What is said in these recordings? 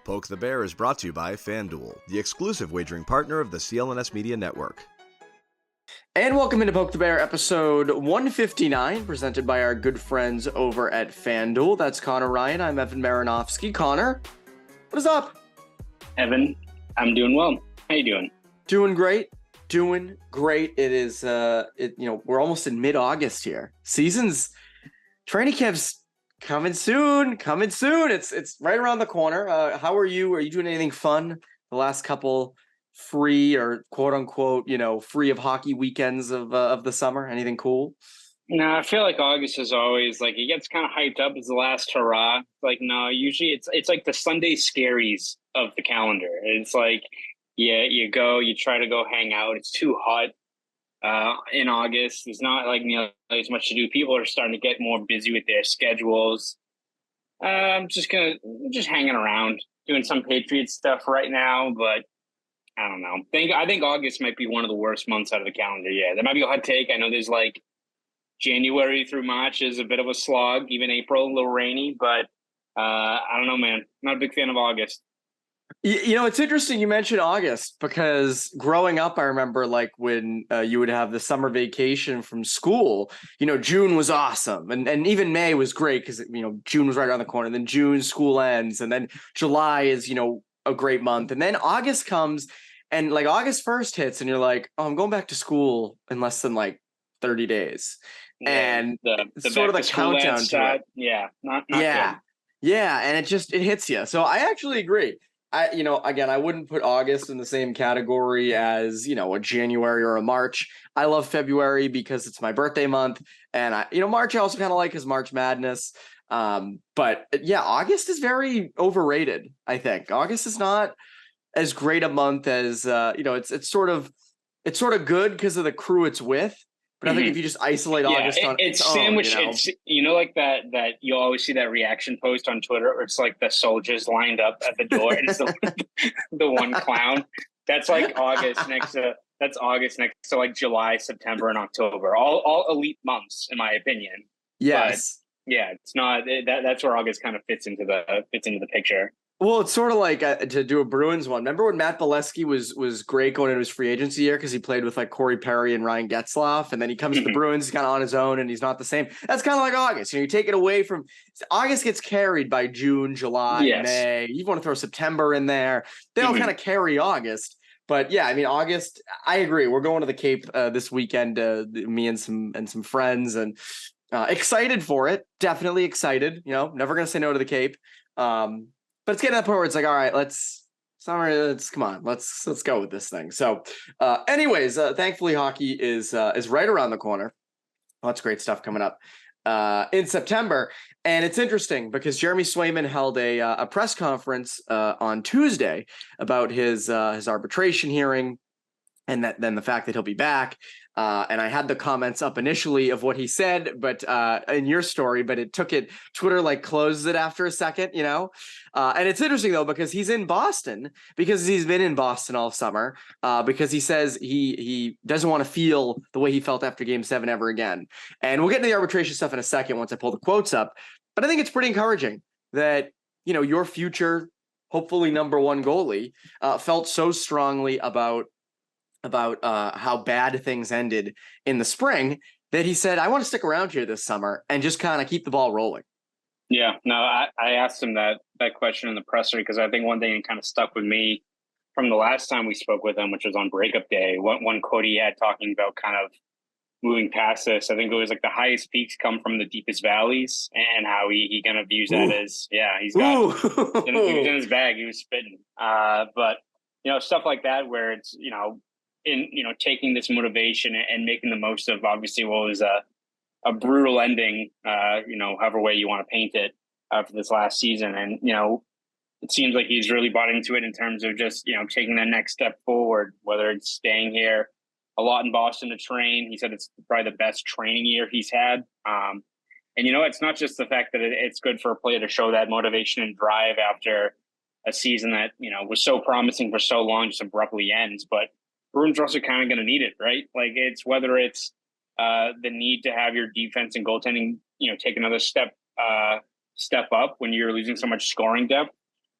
Poke the Bear is brought to you by Fanduel, the exclusive wagering partner of the CLNS Media Network. And welcome into Poke the Bear, episode 159, presented by our good friends over at Fanduel. That's Conor Ryan. I'm Evan Marinofsky. Conor, what is up? Evan, I'm doing well. How you doing? Doing great. It is, we're almost in mid-August here. Training camp's coming soon. It's right around the corner. How are you? Are you doing anything fun the last couple free or quote unquote, free of hockey weekends of the summer? Anything cool? No, I feel like August is always like, it gets kind of hyped up as the last hurrah. Like, no, usually it's like the Sunday scaries of the calendar. It's like, yeah, you try to go hang out. It's too hot in August. There's not like as much to do. People are starting to get more busy with their schedules. I'm just hanging around, doing some Patriots stuff right now, but I don't know. I think August might be one of the worst months out of the calendar. Yeah, that might be a hot take. I know there's like January through March is a bit of a slog. Even April, a little rainy, but I don't know, man. Not a big fan of August. It's interesting you mentioned August because growing up, I remember like when you would have the summer vacation from school, June was awesome. And even May was great because, June was right around the corner. Then June school ends. And then July is, a great month. And then August comes and like August 1st hits and you're like, oh, I'm going back to school in less than like 30 days. Yeah, and the sort of the countdown to it. Yeah. Not yeah. good. Yeah. And it hits you. So I actually agree. Again, I wouldn't put August in the same category as, a January or a March. I love February because it's my birthday month. And March I also kind of like because March Madness. But yeah, August is very overrated. I think August is not as great a month as, it's sort of good because of the crew it's with. But I think if you just isolate August on it's own, sandwich. It's like that you always see that reaction post on Twitter where it's like the soldiers lined up at the door and it's the one clown. That's like August next to like July, September, and October. All elite months, in my opinion. Yes. But yeah, it's not that's where August kind of fits into the picture. Well, it's sort of like to do a Bruins one. Remember when Matt Bolesky was great going into his free agency year because he played with like Corey Perry and Ryan Getzlaf, and then he comes to the Bruins, he's kind of on his own, and he's not the same. That's kind of like August. You take it away from August gets carried by June, July, May. You want to throw September in there. They all kind of carry August. But yeah, I mean August. I agree. We're going to the Cape this weekend. Me and some friends, and excited for it. Definitely excited. Never gonna say no to the Cape. But it's getting to that point where it's like, all right, let's come on, let's go with this thing. So, anyways, thankfully, hockey is right around the corner. Lots of great stuff coming up in September, and it's interesting because Jeremy Swayman held a press conference on Tuesday about his arbitration hearing, and then the fact that he'll be back. And I had the comments up initially of what he said, but in your story, but Twitter like closes it after a second, and it's interesting though, because he's in Boston because he's been in Boston all summer because he says he doesn't want to feel the way he felt after Game 7 ever again. And we'll get into the arbitration stuff in a second once I pull the quotes up, but I think it's pretty encouraging that, your future, hopefully number one goalie felt so strongly about how bad things ended in the spring that he said, I want to stick around here this summer and just kind of keep the ball rolling. Yeah, no, I asked him that question in the presser because I think one thing that kind of stuck with me from the last time we spoke with him, which was on breakup day, one quote he had talking about kind of moving past this. I think it was like the highest peaks come from the deepest valleys, and how he kind of views that as, he was in his bag, he was spitting. But, stuff like that where it's, in taking this motivation and making the most of obviously what was a brutal ending, however way you want to paint it for this last season. And, it seems like he's really bought into it in terms of just, taking that next step forward, whether it's staying here a lot in Boston to train. He said it's probably the best training year he's had. And, it's not just the fact that it's good for a player to show that motivation and drive after a season that, was so promising for so long, just abruptly ends. But Bruins are also kind of going to need it, right? Like whether it's the need to have your defense and goaltending, take another step up when you're losing so much scoring depth,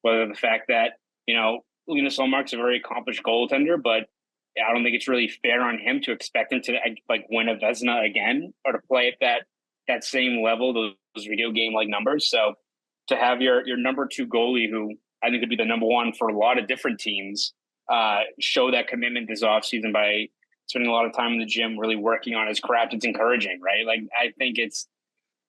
whether the fact that, Linus Ullmark's a very accomplished goaltender, but I don't think it's really fair on him to expect him to win a Vezina again or to play at that same level, those video game like numbers. So to have your number 2 goalie, who I think could be the number 1 for a lot of different teams, show that commitment this offseason by spending a lot of time in the gym, really working on his craft, it's encouraging, right? Like, I think it's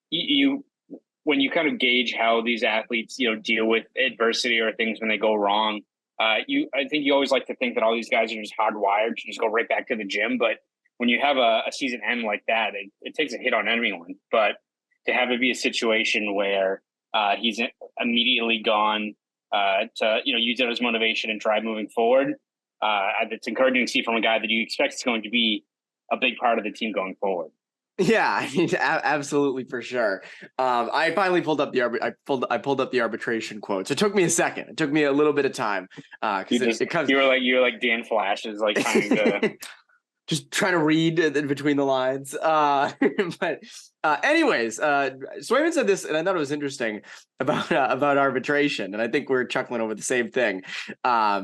when you kind of gauge how these athletes, deal with adversity or things when they go wrong, I think you always like to think that all these guys are just hardwired to just go right back to the gym. But when you have a season end like that, it takes a hit on everyone. But to have it be a situation where he's immediately gone to use it as motivation and drive moving forward, it's encouraging to see from a guy that you expect is going to be a big part of the team going forward. Yeah, absolutely, for sure. I finally pulled up I pulled up the arbitration quotes. It took me a second. It took me a little bit of time because you were like Dan Flashes, like trying to just trying to read between the lines. But anyways, Swayman said this, and I thought it was interesting about arbitration, and I think we're chuckling over the same thing. But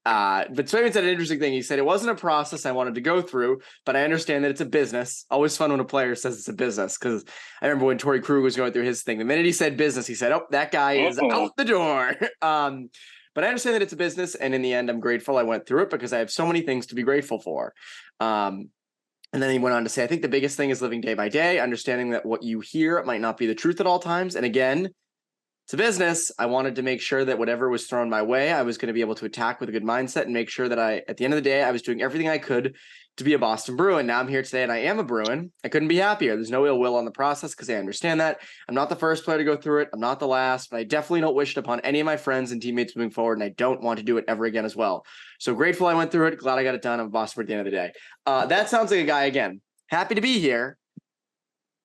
Swayman said an interesting thing. He said, it wasn't a process I wanted to go through, but I understand that it's a business. Always fun when a player says it's a business, because I remember when Torrey Krug was going through his thing, the minute he said business, he said, oh, that guy is out the door. But I understand that it's a business, and in the end, I'm grateful I went through it because I have so many things to be grateful for. And then he went on to say, I think the biggest thing is living day by day, understanding that what you hear might not be the truth at all times. And again, it's a business. I wanted to make sure that whatever was thrown my way, I was going to be able to attack with a good mindset and make sure that at the end of the day, I was doing everything I could to be a Boston Bruin. Now I'm here today and I am a Bruin. I couldn't be happier. There's no ill will on the process because I understand that. I'm not the first player to go through it. I'm not the last, but I definitely don't wish it upon any of my friends and teammates moving forward, and I don't want to do it ever again as well. So grateful I went through it. Glad I got it done. I'm a Boston Bruin at the end of the day. That sounds like a guy, again, happy to be here.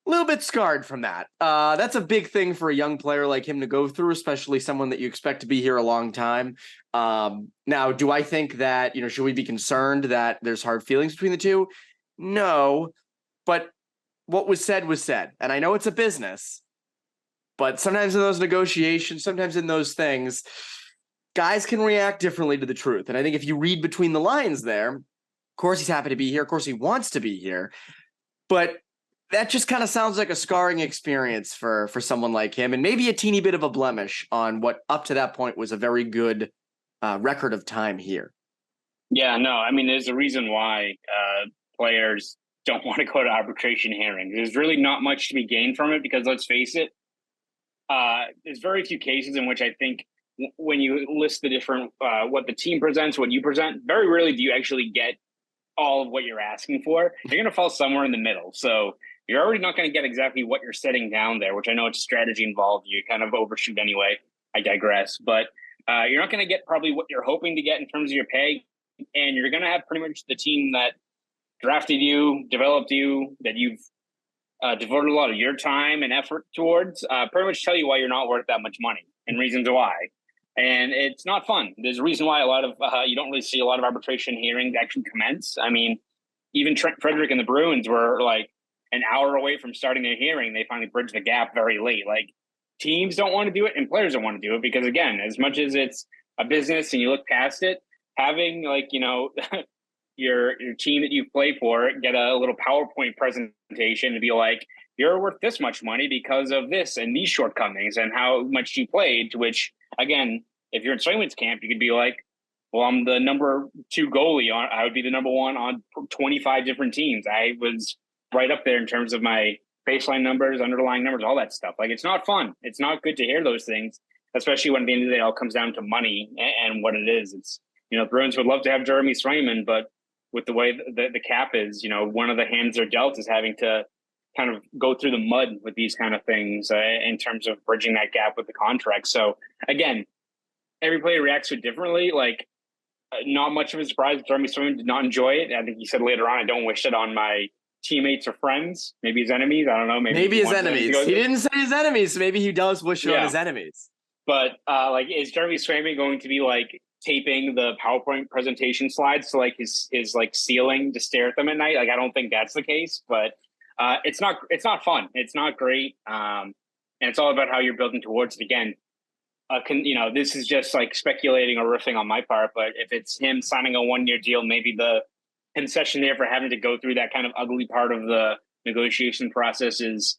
A little bit scarred from that. That's a big thing for a young player like him to go through, especially someone that you expect to be here a long time. Now, do I think that, should we be concerned that there's hard feelings between the two? No, but what was said was said. And I know it's a business, but sometimes in those negotiations, sometimes in those things, guys can react differently to the truth. And I think if you read between the lines there, of course he's happy to be here. Of course he wants to be here. But that just kind of sounds like a scarring experience for someone like him, and maybe a teeny bit of a blemish on what up to that point was a very good record of time here. Yeah, no, I mean, there's a reason why players don't want to go to arbitration hearings. There's really not much to be gained from it because, let's face it, there's very few cases in which I think when you list the different, what the team presents, what you present, very rarely do you actually get all of what you're asking for. You're going to fall somewhere in the middle. So you're already not going to get exactly what you're setting down there, which I know it's a strategy involved. You kind of overshoot anyway. I digress. But you're not going to get probably what you're hoping to get in terms of your pay. And you're going to have pretty much the team that drafted you, developed you, that you've devoted a lot of your time and effort towards, pretty much tell you why you're not worth that much money and reasons why. And it's not fun. There's a reason why a lot of you don't really see a lot of arbitration hearings actually commence. I mean, even Trent Frederick and the Bruins were like an hour away from starting their hearing. They finally bridged the gap very late. Like, teams don't want to do it and players don't want to do it because, again, as much as it's a business and you look past it, having your team that you play for get a little PowerPoint presentation to be like, you're worth this much money because of this and these shortcomings and how much you played, to which, again, if you're in Swayman's camp, you could be like, well, I'm the number 2 goalie. I would be the number 1 on 25 different teams. I was right up there in terms of my baseline numbers, underlying numbers, all that stuff. Like, it's not fun. It's not good to hear those things, especially when at the end of the day, it all comes down to money and what it is. It's, Bruins would love to have Jeremy Swayman, but with the way the cap is, one of the hands they're dealt is having to kind of go through the mud with these kind of things in terms of bridging that gap with the contract. So again, every player reacts to it differently. Like, not much of a surprise. Jeremy Swayman did not enjoy it. I think he said later on, I don't wish it on my teammates or friends, maybe his enemies. I don't know. Maybe his enemies. He didn't say his enemies. So maybe he does wish it on his enemies. But is Jeremy Swayman going to be like taping the PowerPoint presentation slides to like his like ceiling to stare at them at night? Like, I don't think that's the case, but it's not fun. It's not great. And it's all about how you're building towards it. Again, this is just like speculating or riffing on my part, but if it's him signing a 1-year deal, maybe the concession there for having to go through that kind of ugly part of the negotiation process is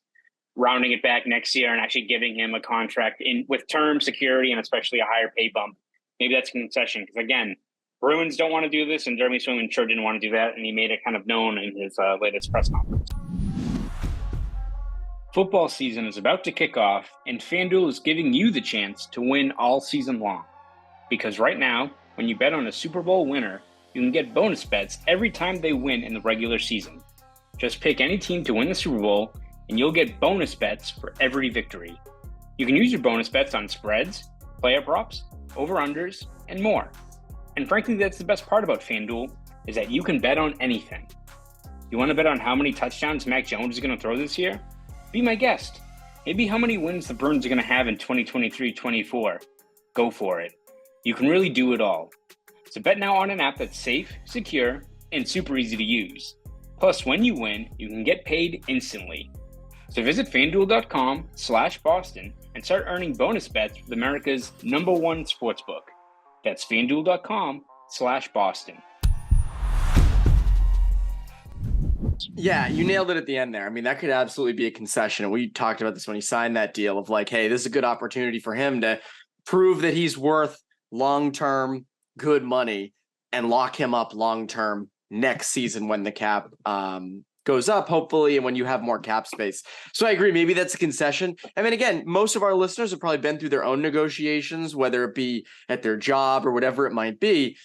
rounding it back next year and actually giving him a contract with term security and especially a higher pay bump. Maybe that's a concession because, again, Bruins don't want to do this, and Jeremy Swayman sure didn't want to do that, and he made it kind of known in his latest press conference. Football season is about to kick off, and Fanduel is giving you the chance to win all season long. Because right now, when you bet on a Super Bowl winner, you can get bonus bets every time they win in the regular season. Just pick any team to win the Super Bowl, and you'll get bonus bets for every victory. You can use your bonus bets on spreads, player props, over-unders, and more. And frankly, that's the best part about FanDuel, is that you can bet on anything. You want to bet on how many touchdowns Mac Jones is going to throw this year? Be my guest. Maybe how many wins the Bruins are going to have in 2023-24. Go for it. You can really do it all. So bet now on an app that's safe, secure, and super easy to use. Plus, when you win, you can get paid instantly. So visit FanDuel.com/Boston and start earning bonus bets with America's #1 sportsbook. That's FanDuel.com/Boston. Yeah, you nailed it at the end there. I mean, that could absolutely be a concession. And we talked about this when he signed that deal of like, hey, this is a good opportunity for him to prove that he's worth long-term good money and lock him up long-term next season when the cap goes up, hopefully, and when you have more cap space. So I agree. Maybe that's a concession. I mean, again, most of our listeners have probably been through their own negotiations, whether it be at their job or whatever it might be.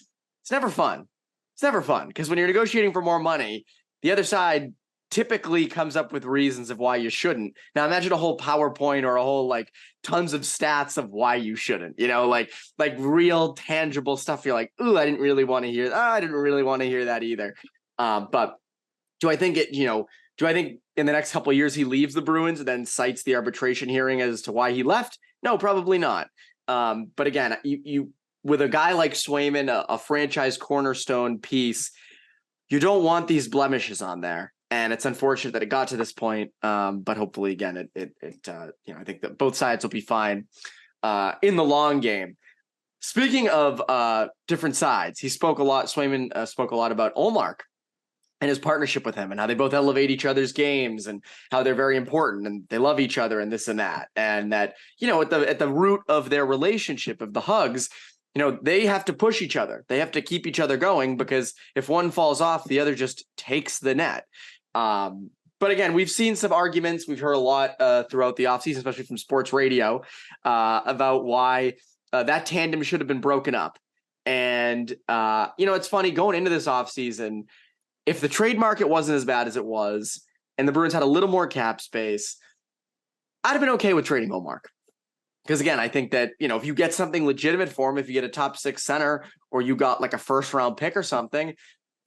It's never fun. It's never fun because when you're negotiating for more money, the other side typically comes up with reasons of why you shouldn't. Now imagine a whole PowerPoint or a whole like tons of stats of why you shouldn't, like real tangible stuff. You're like, ooh, I didn't really want to hear that. I didn't really want to hear that either. But do I think in the next couple of years he leaves the Bruins and then cites the arbitration hearing as to why he left? No, probably not. But again, you with a guy like Swayman, a franchise cornerstone piece, you don't want these blemishes on there. And it's unfortunate that it got to this point. But hopefully, again, I think that both sides will be fine in the long game. Speaking of different sides, Swayman spoke a lot about Ullmark and his partnership with him and how they both elevate each other's games and how they're very important and they love each other and this and that. And that, at the root of their relationship, of the hugs, they have to push each other. They have to keep each other going because if one falls off, the other just takes the net. But again, we've seen some arguments. We've heard a lot throughout the offseason, especially from sports radio, about why that tandem should have been broken up. And, it's funny going into this offseason, if the trade market wasn't as bad as it was and the Bruins had a little more cap space, I'd have been okay with trading Ullmark. Because again, I think that, if you get something legitimate for him, if you get a top 6 center or you got like a first round pick or something,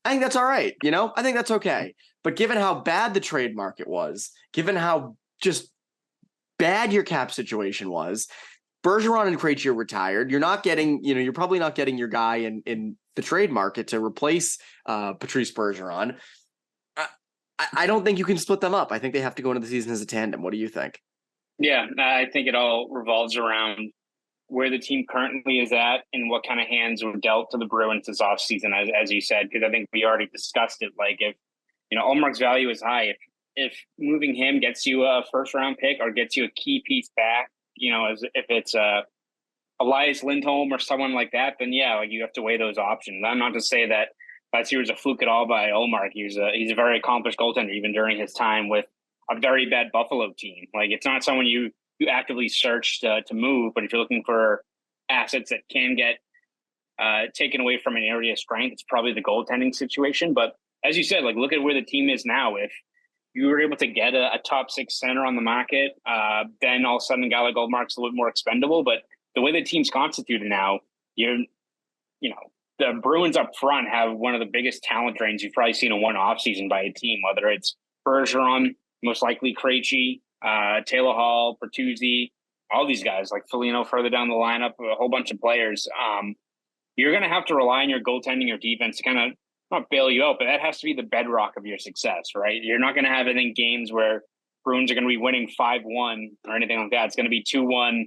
I think that's all right. I think that's okay. But given how bad the trade market was, given how just bad your cap situation was, Bergeron and Krejci are retired. You're not getting, you're probably not getting your guy in the trade market to replace Patrice Bergeron. I don't think you can split them up. I think they have to go into the season as a tandem. What do you think? Yeah, I think it all revolves around where the team currently is at and what kind of hands were dealt to the Bruins this offseason, as you said, because I think we already discussed it. Like if, Ullmark's value is high, if moving him gets you a first round pick or gets you a key piece back, as if it's Elias Lindholm or someone like that, then yeah, you have to weigh those options. I'm not to say that last year was a fluke at all by Ullmark. He's a very accomplished goaltender, even during his time with a very bad Buffalo team. Like it's not someone you actively search to move, but if you're looking for assets that can get taken away from an area of strength, it's probably the goaltending situation. But as you said, look at where the team is now. If you were able to get a top 6 center on the market, then all of a sudden a guy like Ullmark's a little more expendable. But the way the team's constituted now, the Bruins up front have one of the biggest talent drains you've probably seen in one offseason by a team, whether it's Bergeron, most likely Krejci, Taylor Hall, Bertuzzi, all these guys like Foligno further down the lineup, a whole bunch of players. You're going to have to rely on your goaltending or defense to kind of not bail you out, but that has to be the bedrock of your success, right? You're not going to have any games where Bruins are going to be winning 5-1 or anything like that. It's going to be 2-1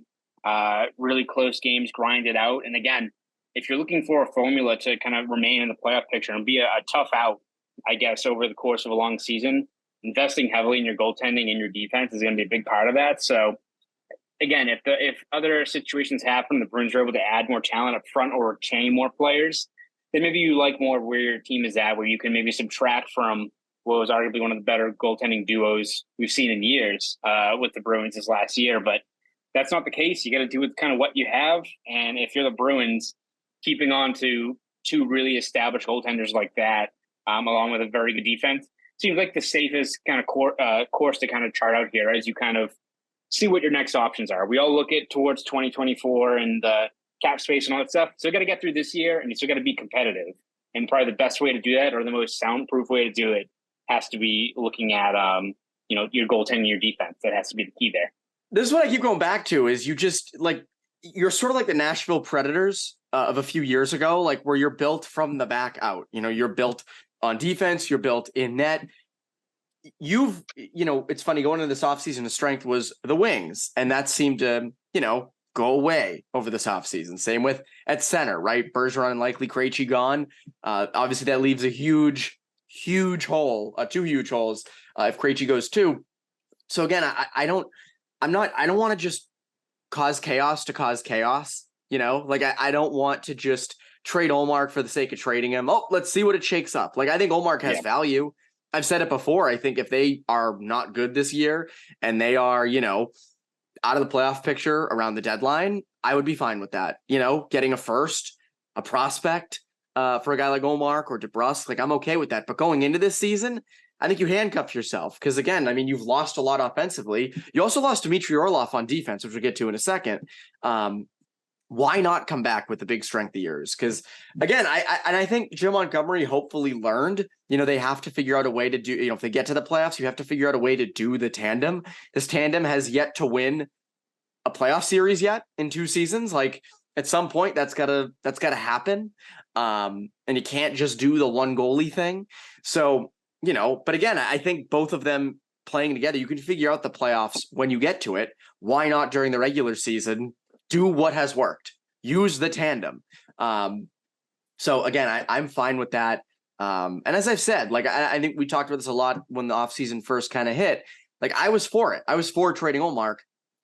really close games, grind it out. And again, if you're looking for a formula to kind of remain in the playoff picture and be a tough out, I guess, over the course of a long season, investing heavily in your goaltending and your defense is going to be a big part of that. So again, if other situations happen, the Bruins are able to add more talent up front or retain more players, then maybe you like more where your team is at, where you can maybe subtract from what was arguably one of the better goaltending duos we've seen in years with the Bruins this last year. But that's not the case. You got to do with kind of what you have. And if you're the Bruins, keeping on to two really established goaltenders like that, along with a very good defense, seems like the safest kind of course to kind of chart out here as you kind of see what your next options are. We all look at towards 2024 and the cap space and all that stuff. So you got to get through this year, and you still got to be competitive. And probably the best way to do that, or the most soundproof way to do it, has to be looking at your goaltending, your defense. That has to be the key there. This is what I keep going back to, is you're sort of like the Nashville Predators of a few years ago, like where you're built from the back out. You're built on defense, you're built in net. It's funny, going into this offseason, the strength was the wings, and that seemed to, go away over this offseason. Same with at center, right? Bergeron and likely Krejci gone. Obviously that leaves a huge hole, two huge holes if Krejci goes too. So again, I don't want to just cause chaos to cause chaos. I don't want to just trade Ullmark for the sake of trading him. Oh, let's see what it shakes up. I think Ullmark has value. I've said it before. I think if they are not good this year and they are, out of the playoff picture around the deadline, I would be fine with that. Getting a first, a prospect for a guy like Ullmark or DeBrusk, I'm okay with that. But going into this season, I think you handcuff yourself because, again, you've lost a lot offensively. You also lost Dmitry Orlov on defense, which we'll get to in a second. Why not come back with the big strength of yours? Because, again, I think Jim Montgomery hopefully learned, they have to figure out a way to do, if they get to the playoffs, you have to figure out a way to do the tandem. This tandem has yet to win a playoff series yet in 2 seasons. At some point that's gotta happen. And you can't just do the one goalie thing. So, but again, I think both of them playing together, you can figure out the playoffs when you get to it. Why not during the regular season? Do what has worked. Use the tandem. So again, I'm fine with that. And as I've said, I think we talked about this a lot when the offseason first kind of hit. I was for it. I was for trading Ullmark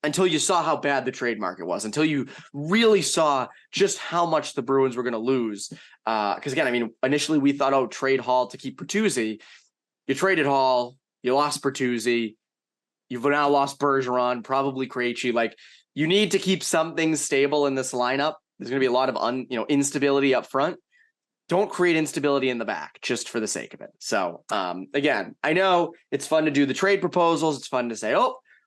until you saw how bad the trade market was, until you really saw just how much the Bruins were going to lose. Because again, initially we thought, trade Hall to keep Bertuzzi. You traded Hall, you lost Bertuzzi, you've now lost Bergeron, probably Krejci. You need to keep something stable in this lineup. There's going to be a lot of instability up front. Don't create instability in the back just for the sake of it. So again, I know it's fun to do the trade proposals. It's fun to say,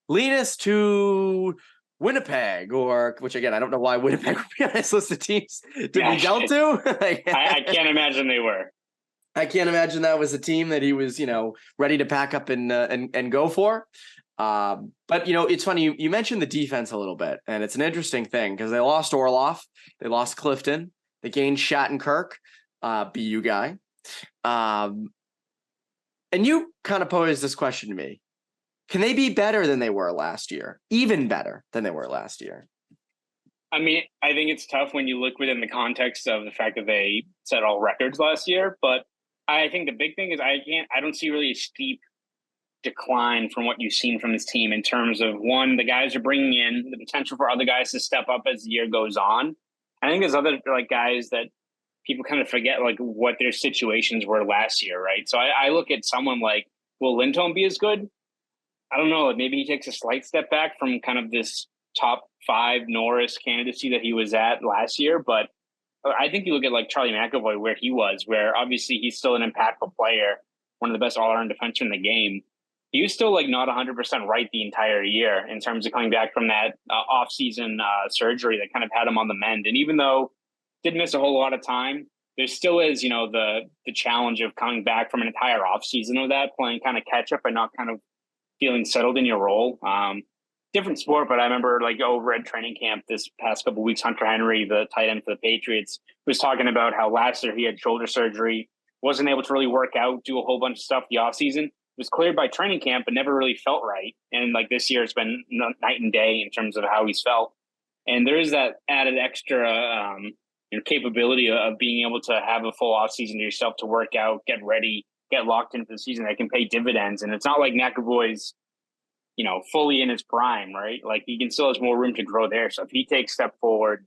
Linus to Winnipeg, which again, I don't know why Winnipeg would be on this list of teams to be dealt to. I can't imagine they were. I can't imagine that was a team that he was, ready to pack up and go for. But it's funny. You mentioned the defense a little bit, and it's an interesting thing because they lost Orlov, they lost Clifton, they gained Shattenkirk, BU guy. And you kind of posed this question to me. Can they be better than they were last year? Even better than they were last year? I think it's tough when you look within the context of the fact that they set all records last year. But I think the big thing is I don't see really a steep decline from what you've seen from this team in terms of, one, the guys are bringing in, the potential for other guys to step up as the year goes on. I think there's other guys that people kind of forget what their situations were last year, right? So I look at someone like, will Lindholm be as good? I don't know. Maybe he takes a slight step back from kind of this top 5 Norris candidacy that he was at last year. But I think you look at Charlie McAvoy, where he was, where obviously he's still an impactful player, one of the best all-around defensemen in the game. He was still not 100% right the entire year in terms of coming back from that off-season surgery that kind of had him on the mend. And even though didn't miss a whole lot of time, there still is, the challenge of coming back from an entire off-season of that, playing kind of catch-up and not kind of feeling settled in your role. Different sport, but I remember over at training camp this past couple of weeks, Hunter Henry, the tight end for the Patriots, was talking about how last year he had shoulder surgery, wasn't able to really work out, do a whole bunch of stuff the offseason. Was cleared by training camp, but never really felt right. And this year it's been night and day in terms of how he's felt. And there is that added extra capability of being able to have a full off season to yourself to work out, get ready, get locked into the season that can pay dividends. And it's not like McAvoy's, fully in his prime, right? Like he can still has more room to grow there. So if he takes a step forward,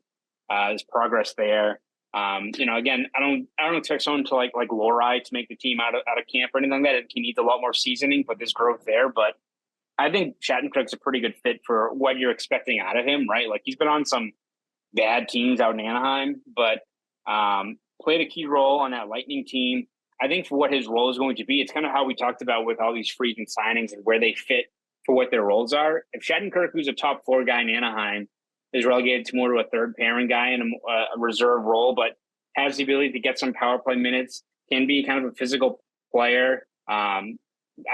there's progress there. Again, I don't expect someone to like Lohrei to make the team out of camp or anything like that. He needs a lot more seasoning, but there's growth there. But I think Shattenkirk's a pretty good fit for what you're expecting out of him, right? Like he's been on some bad teams out in Anaheim, but played a key role on that Lightning team. I think for what his role is going to be, it's kind of how we talked about with all these free agent signings and where they fit for what their roles are. If Shattenkirk, who's a top 4 guy in Anaheim, is relegated to more to a third pairing guy in a reserve role, but has the ability to get some power play minutes, can be kind of a physical player. I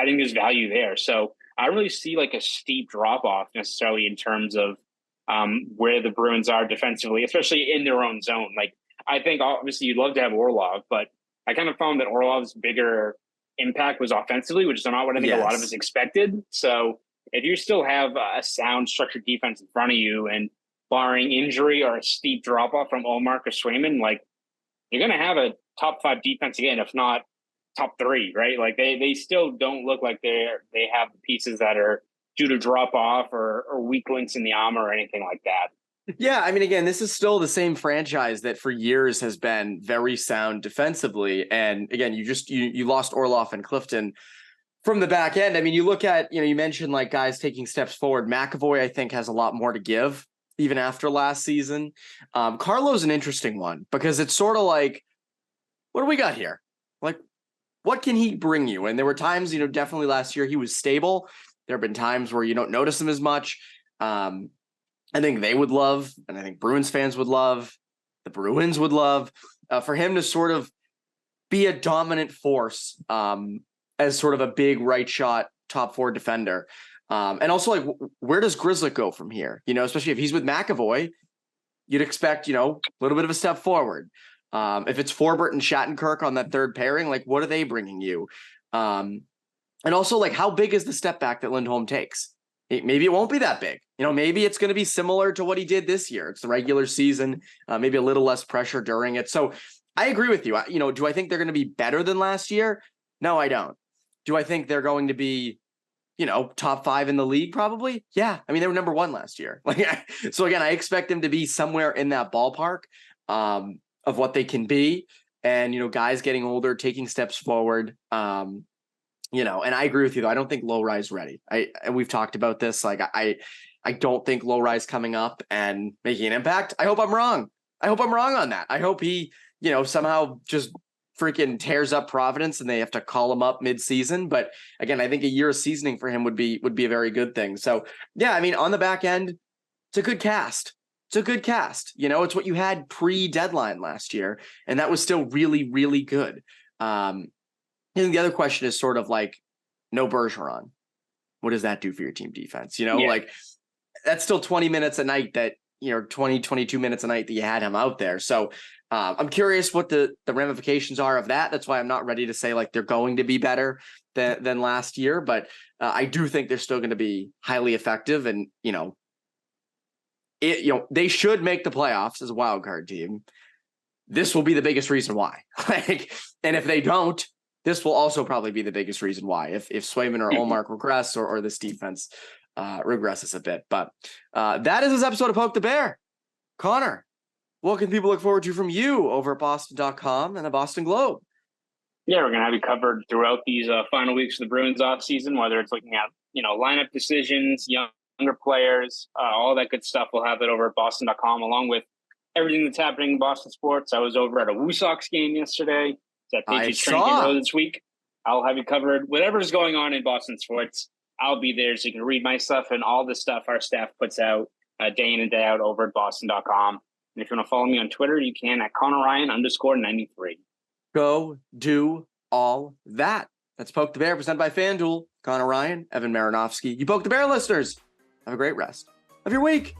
think there's value there. So I don't really see like a steep drop off necessarily in terms of where the Bruins are defensively, especially in their own zone. Like I think obviously you'd love to have Orlov, but I kind of found that Orlov's bigger impact was offensively, which is not what I think a lot of us expected. So if you still have a sound structured defense in front of you and barring injury or a steep drop off from Ullmark or Swayman, like you're going to have a top 5 defense again, if not top 3, right? Like they still don't look like they have the pieces that are due to drop off or weak links in the armor or anything like that. Yeah, I mean, again, this is still the same franchise that for years has been very sound defensively. And again, you lost Orlov and Clifton from the back end. I mean, you look at, you mentioned like guys taking steps forward. McAvoy, I think, has a lot more to give even after last season. Carlo's an interesting one because it's sort of like, what do we got here? Like, what can he bring you? And there were times, definitely last year he was stable. There have been times where you don't notice him as much. I think they would love, and I think Bruins fans would love, the Bruins would love, for him to sort of be a dominant force as sort of a big right shot top 4 defender. And also, like, where does Grzelcyk go from here? Especially if he's with McAvoy, you'd expect, a little bit of a step forward. If it's Forbort and Shattenkirk on that third pairing, like, what are they bringing you? And also, like, how big is the step back that Lindholm takes? Maybe it won't be that big. Maybe it's going to be similar to what he did this year. It's the regular season, maybe a little less pressure during it. So I agree with you. Do I think they're going to be better than last year? No, I don't. Do I think they're going to be, top 5 in the league? Probably. Yeah. I mean, they were number 1 last year. So again, I expect them to be somewhere in that ballpark of what they can be. And, guys getting older, taking steps forward. And I agree with you, though. I don't think Lohrei's ready. And we've talked about this. Like, I don't think Lohrei's coming up and making an impact. I hope I'm wrong. I hope I'm wrong on that. I hope he, somehow just freaking tears up Providence and they have to call him up mid-season. But again, I think a year of seasoning for him would be a very good thing. So yeah, I mean, on the back end, it's a good cast. It's a good cast. It's what you had pre-deadline last year, and that was still really, really good. And the other question is sort of like, no Bergeron. What does that do for your team defense? Like that's still 20 minutes a night that, 20, 22 minutes a night that you had him out there. So I'm curious what the ramifications are of that. That's why I'm not ready to say like they're going to be better than last year, but I do think they're still going to be highly effective. And, they should make the playoffs as a wild card team. This will be the biggest reason why. And if they don't, this will also probably be the biggest reason why, if Swayman or Ullmark regress or this defense regresses a bit. But that is this episode of Poke the Bear. Connor, what can people look forward to from you over at Boston.com and the Boston Globe? Yeah, we're going to have you covered throughout these final weeks of the Bruins offseason, whether it's looking at, lineup decisions, younger players, all that good stuff. We'll have it over at Boston.com, along with everything that's happening in Boston sports. I was over at a Woo Sox game yesterday. It's at Patriots Training Road this week. I'll have you covered. Whatever's going on in Boston sports, I'll be there so you can read my stuff and all the stuff our staff puts out day in and day out over at Boston.com. And if you want to follow me on Twitter, you can at Conor Ryan _93. Go do all that. That's Poke the Bear, presented by Fanduel. Conor Ryan, Evan Marinofsky. You Poke the Bear listeners. Have a great rest of your week.